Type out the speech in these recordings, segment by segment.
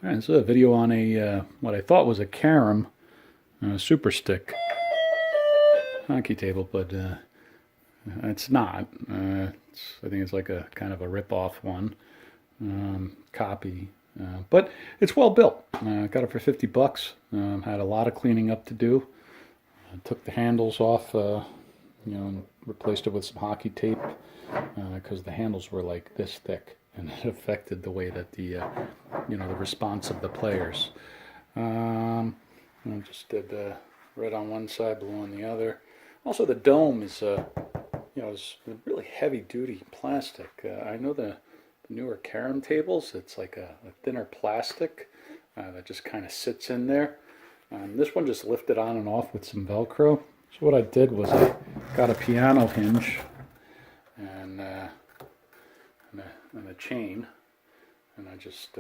Alright, this is a video on a what I thought was a Carrom super stick hockey table, but it's not. I think it's like a kind of a rip-off one copy, but it's well built. Got it for 50 bucks. Had a lot of cleaning up to do. Took the handles off, and replaced it with some hockey tape because the handles were like this thick, and it affected the way that the the response of the players. I just did red on one side, blue on the other. Also, the dome is is really heavy-duty plastic. I know the newer Carrom tables, it's like a thinner plastic that just kind of sits in there. This one just lifted on and off with some Velcro. So what I did was I got a piano hinge and a chain, and I just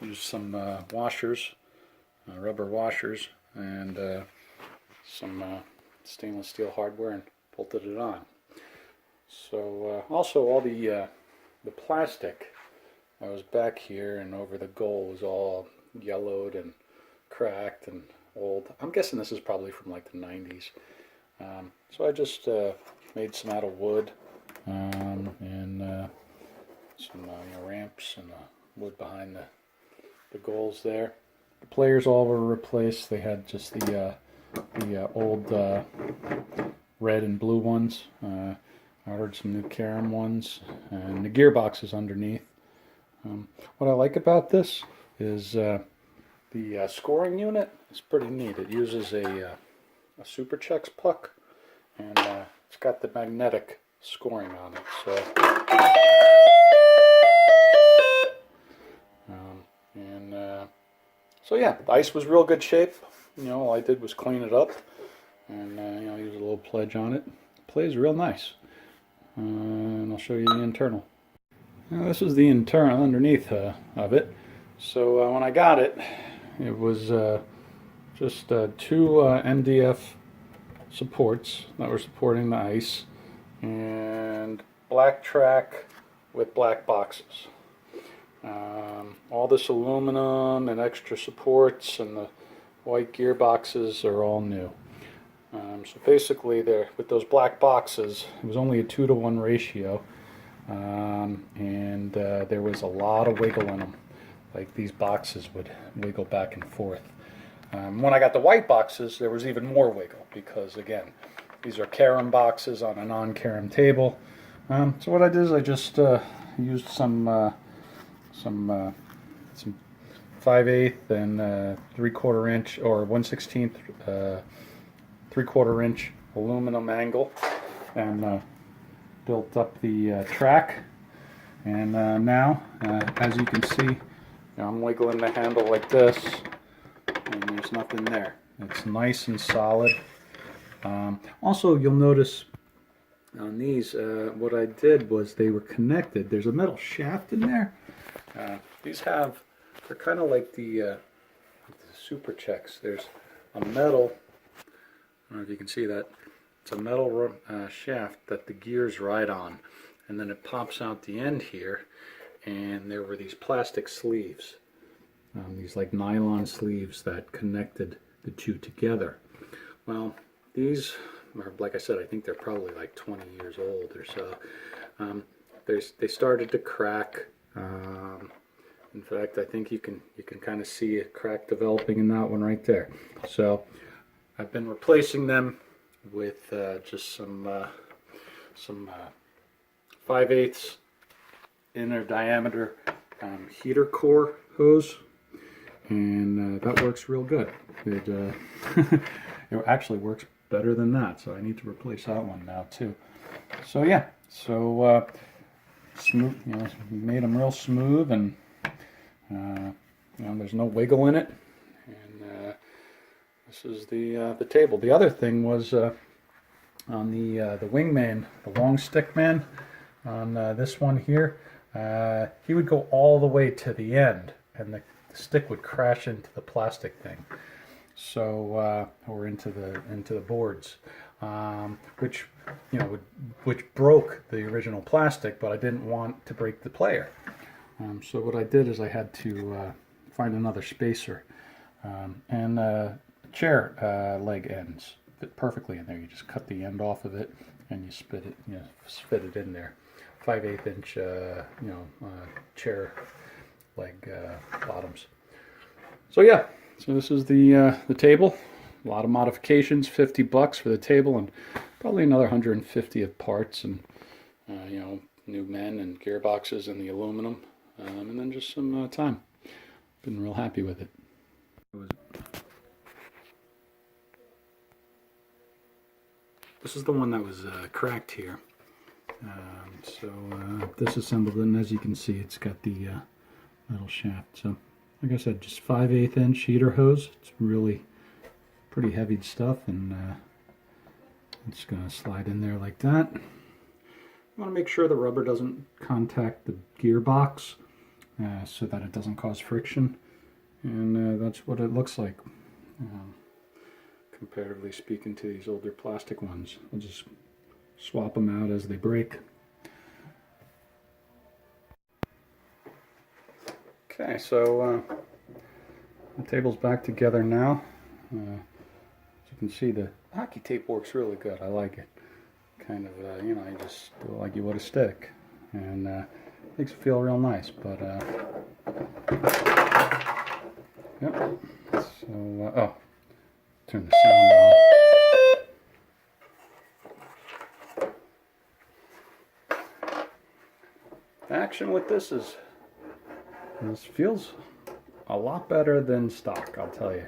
used some washers, rubber washers, and some stainless steel hardware, and bolted it on. So also all the plastic that was back here and over the goal was all yellowed and cracked and old. I'm guessing this is probably from like the 90s. So I just made some out of wood and some ramps and wood behind the goals there. The players all were replaced. They had just the old red and blue ones. I ordered some new Carrom ones, and the gearbox is underneath. What I like about this is the scoring unit is pretty neat. It uses a superchexx puck, and it's got the magnetic scoring on it. So yeah, the ice was real good shape. All I did was clean it up, and use a little pledge on it. It plays real nice. And I'll show you the internal. Now, this is the internal underneath of it. So when I got it, it was just two MDF supports that were supporting the ice, and black track with black boxes. All this aluminum and extra supports and the white gearboxes are all new. So basically, with those black boxes, it was only a 2-to-1 ratio, and there was a lot of wiggle in them. Like, these boxes would wiggle back and forth. When I got the white boxes, there was even more wiggle because, again, these are Carrom boxes on a non-Carrom table. So what I did is I just used some 5/8 and 3/4 inch or 1/16 3/4 inch aluminum angle, and built up the track. And now, as you can see, I'm wiggling the handle like this, and there's nothing there. It's nice and solid. Also, you'll notice on these, what I did was they were connected. There's a metal shaft in there. They're kind of like the superchexx. There's a metal, I don't know if you can see that, it's a metal shaft that the gears ride on, and then it pops out the end here, and there were these plastic sleeves, these like nylon sleeves that connected the two together. Well, these are, like I said, I think they're probably like 20 years old or so. They started to crack. In fact, I think you can kind of see a crack developing in that one right there. So I've been replacing them with just some 5/8 inner diameter heater core hose, and that works real good. It actually works better than that, so I need to replace that one now too. So yeah, smooth, made them real smooth, and there's no wiggle in it. And this is the table. The other thing was on the wingman, the long stick man, on this one here, he would go all the way to the end, and the stick would crash into the plastic thing. So or into the boards, which which broke the original plastic, but I didn't want to break the player. So what I did is I had to find another spacer, and chair leg ends fit perfectly in there. You just cut the end off of it and you spit it in there. 5/8 inch chair leg bottoms. So yeah, so this is the table. A lot of modifications, $50 for the table, and probably another 150 of parts, and new men and gearboxes and the aluminum, and then just some time. Been real happy with it. This is the one that was cracked here. Disassembled it, and as you can see, it's got the metal shaft. So, like I said, just 5/8 inch heater hose. It's really pretty heavy stuff, and it's going to slide in there like that. You want to make sure the rubber doesn't contact the gearbox so that it doesn't cause friction, and that's what it looks like. Comparatively speaking to these older plastic ones. I'll just swap them out as they break. Okay, so the table's back together now. As you can see, the hockey tape works really good. I like it. Kind of, you just do it like you would a stick, and makes it feel real nice. But yep. So oh. Turn the sound on. Action with this feels a lot better than stock, I'll tell you.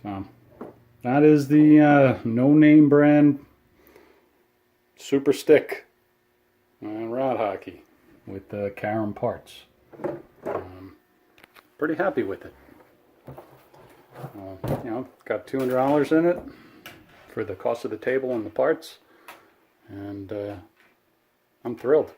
So that is the no-name brand Super Stick rod hockey with the Carrom parts. Pretty happy with it. Got $200 in it for the cost of the table and the parts, and I'm thrilled.